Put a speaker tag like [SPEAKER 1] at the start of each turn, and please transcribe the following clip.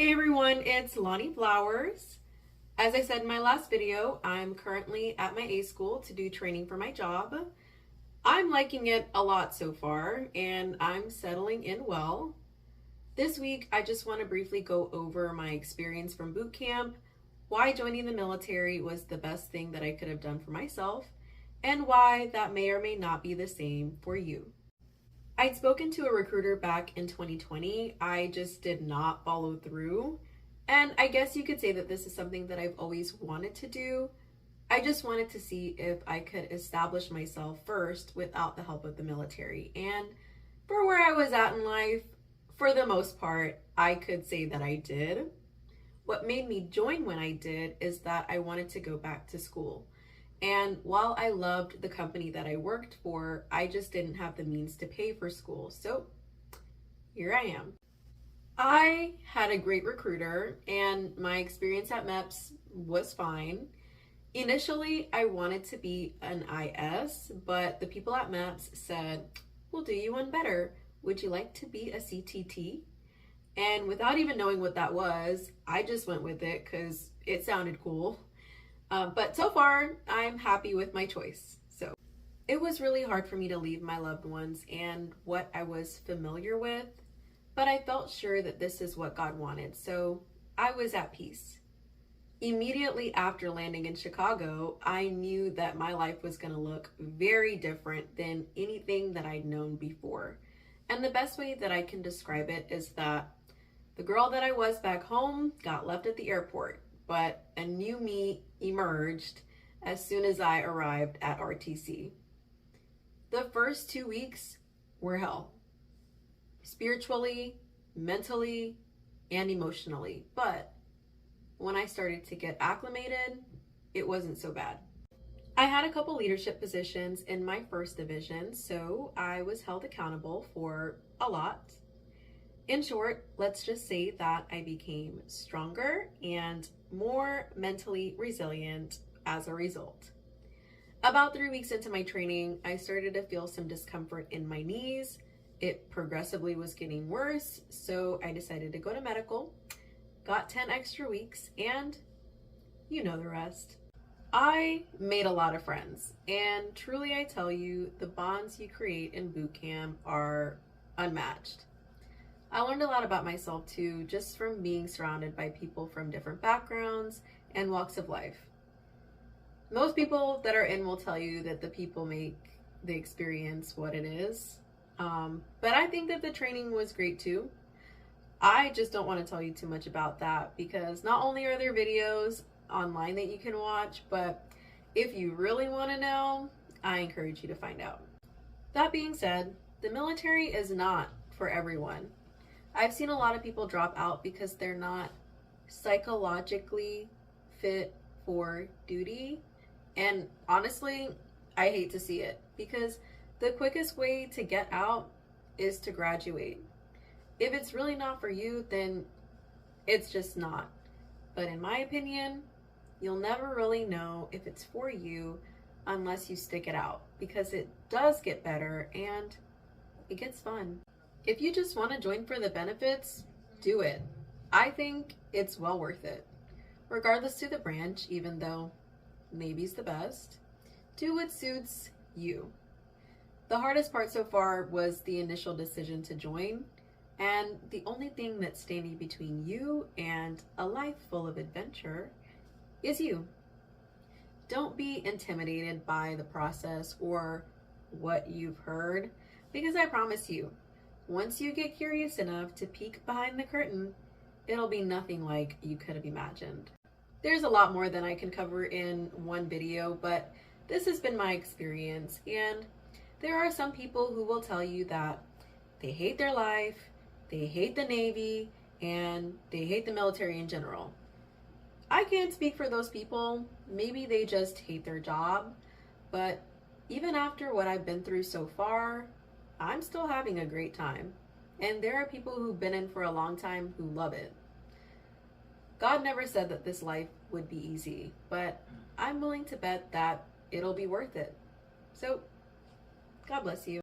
[SPEAKER 1] Hey everyone, it's Lonnie Flowers. As I said in my last video, I'm currently at my A school to do training for my job. I'm liking it a lot so far, and I'm settling in well. This week, I just want to briefly go over my experience from boot camp, why joining the military was the best thing that I could have done for myself, and why that may or may not be the same for you. I'd spoken to a recruiter back in 2020. I just did not follow through. And I guess you could say that this is something that I've always wanted to do. I just wanted to see if I could establish myself first without the help of the military. And for where I was at in life, for the most part, I could say that I did. What made me join when I did is that I wanted to go back to school. And while I loved the company that I worked for, I just didn't have the means to pay for school. So here I am. I had a great recruiter and my experience at MEPS was fine. Initially, I wanted to be an IS, but the people at MEPS said, "We'll do you one better. Would you like to be a CTT?" And without even knowing what that was, I just went with it because it sounded cool. But so far, I'm happy with my choice. So it was really hard for me to leave my loved ones and what I was familiar with, but I felt sure that this is what God wanted, so I was at peace. Immediately after landing in Chicago, I knew that my life was going to look very different than anything that I'd known before. And the best way that I can describe it is that the girl that I was back home got left at the airport, but a new me emerged as soon as I arrived at RTC. The first 2 weeks were hell, spiritually, mentally, and emotionally. But when I started to get acclimated, it wasn't so bad. I had a couple leadership positions in my first division, so I was held accountable for a lot. In short, let's just say that I became stronger and more mentally resilient as a result. About 3 weeks into my training, I started to feel some discomfort in my knees. It progressively was getting worse, so I decided to go to medical, got 10 extra weeks, and you know the rest. I made a lot of friends, and truly I tell you, the bonds you create in boot camp are unmatched. I learned a lot about myself too, just from being surrounded by people from different backgrounds and walks of life. Most people that are in will tell you that the people make the experience what it is. But I think that the training was great too. I just don't want to tell you too much about that because not only are there videos online that you can watch, but if you really want to know, I encourage you to find out. That being said, the military is not for everyone. I've seen a lot of people drop out because they're not psychologically fit for duty. And honestly, I hate to see it because the quickest way to get out is to graduate. If it's really not for you, then it's just not. But in my opinion, you'll never really know if it's for you unless you stick it out because it does get better and it gets fun. If you just want to join for the benefits, do it. I think it's well worth it. Regardless to the branch, even though Navy's the best, do what suits you. The hardest part so far was the initial decision to join, and the only thing that's standing between you and a life full of adventure is you. Don't be intimidated by the process or what you've heard, because I promise you, once you get curious enough to peek behind the curtain, it'll be nothing like you could have imagined. There's a lot more than I can cover in one video, but this has been my experience, and there are some people who will tell you that they hate their life, they hate the Navy, and they hate the military in general. I can't speak for those people. Maybe they just hate their job, but even after what I've been through so far, I'm still having a great time. And there are people who've been in for a long time who love it. God never said that this life would be easy, but I'm willing to bet that it'll be worth it. So, God bless you.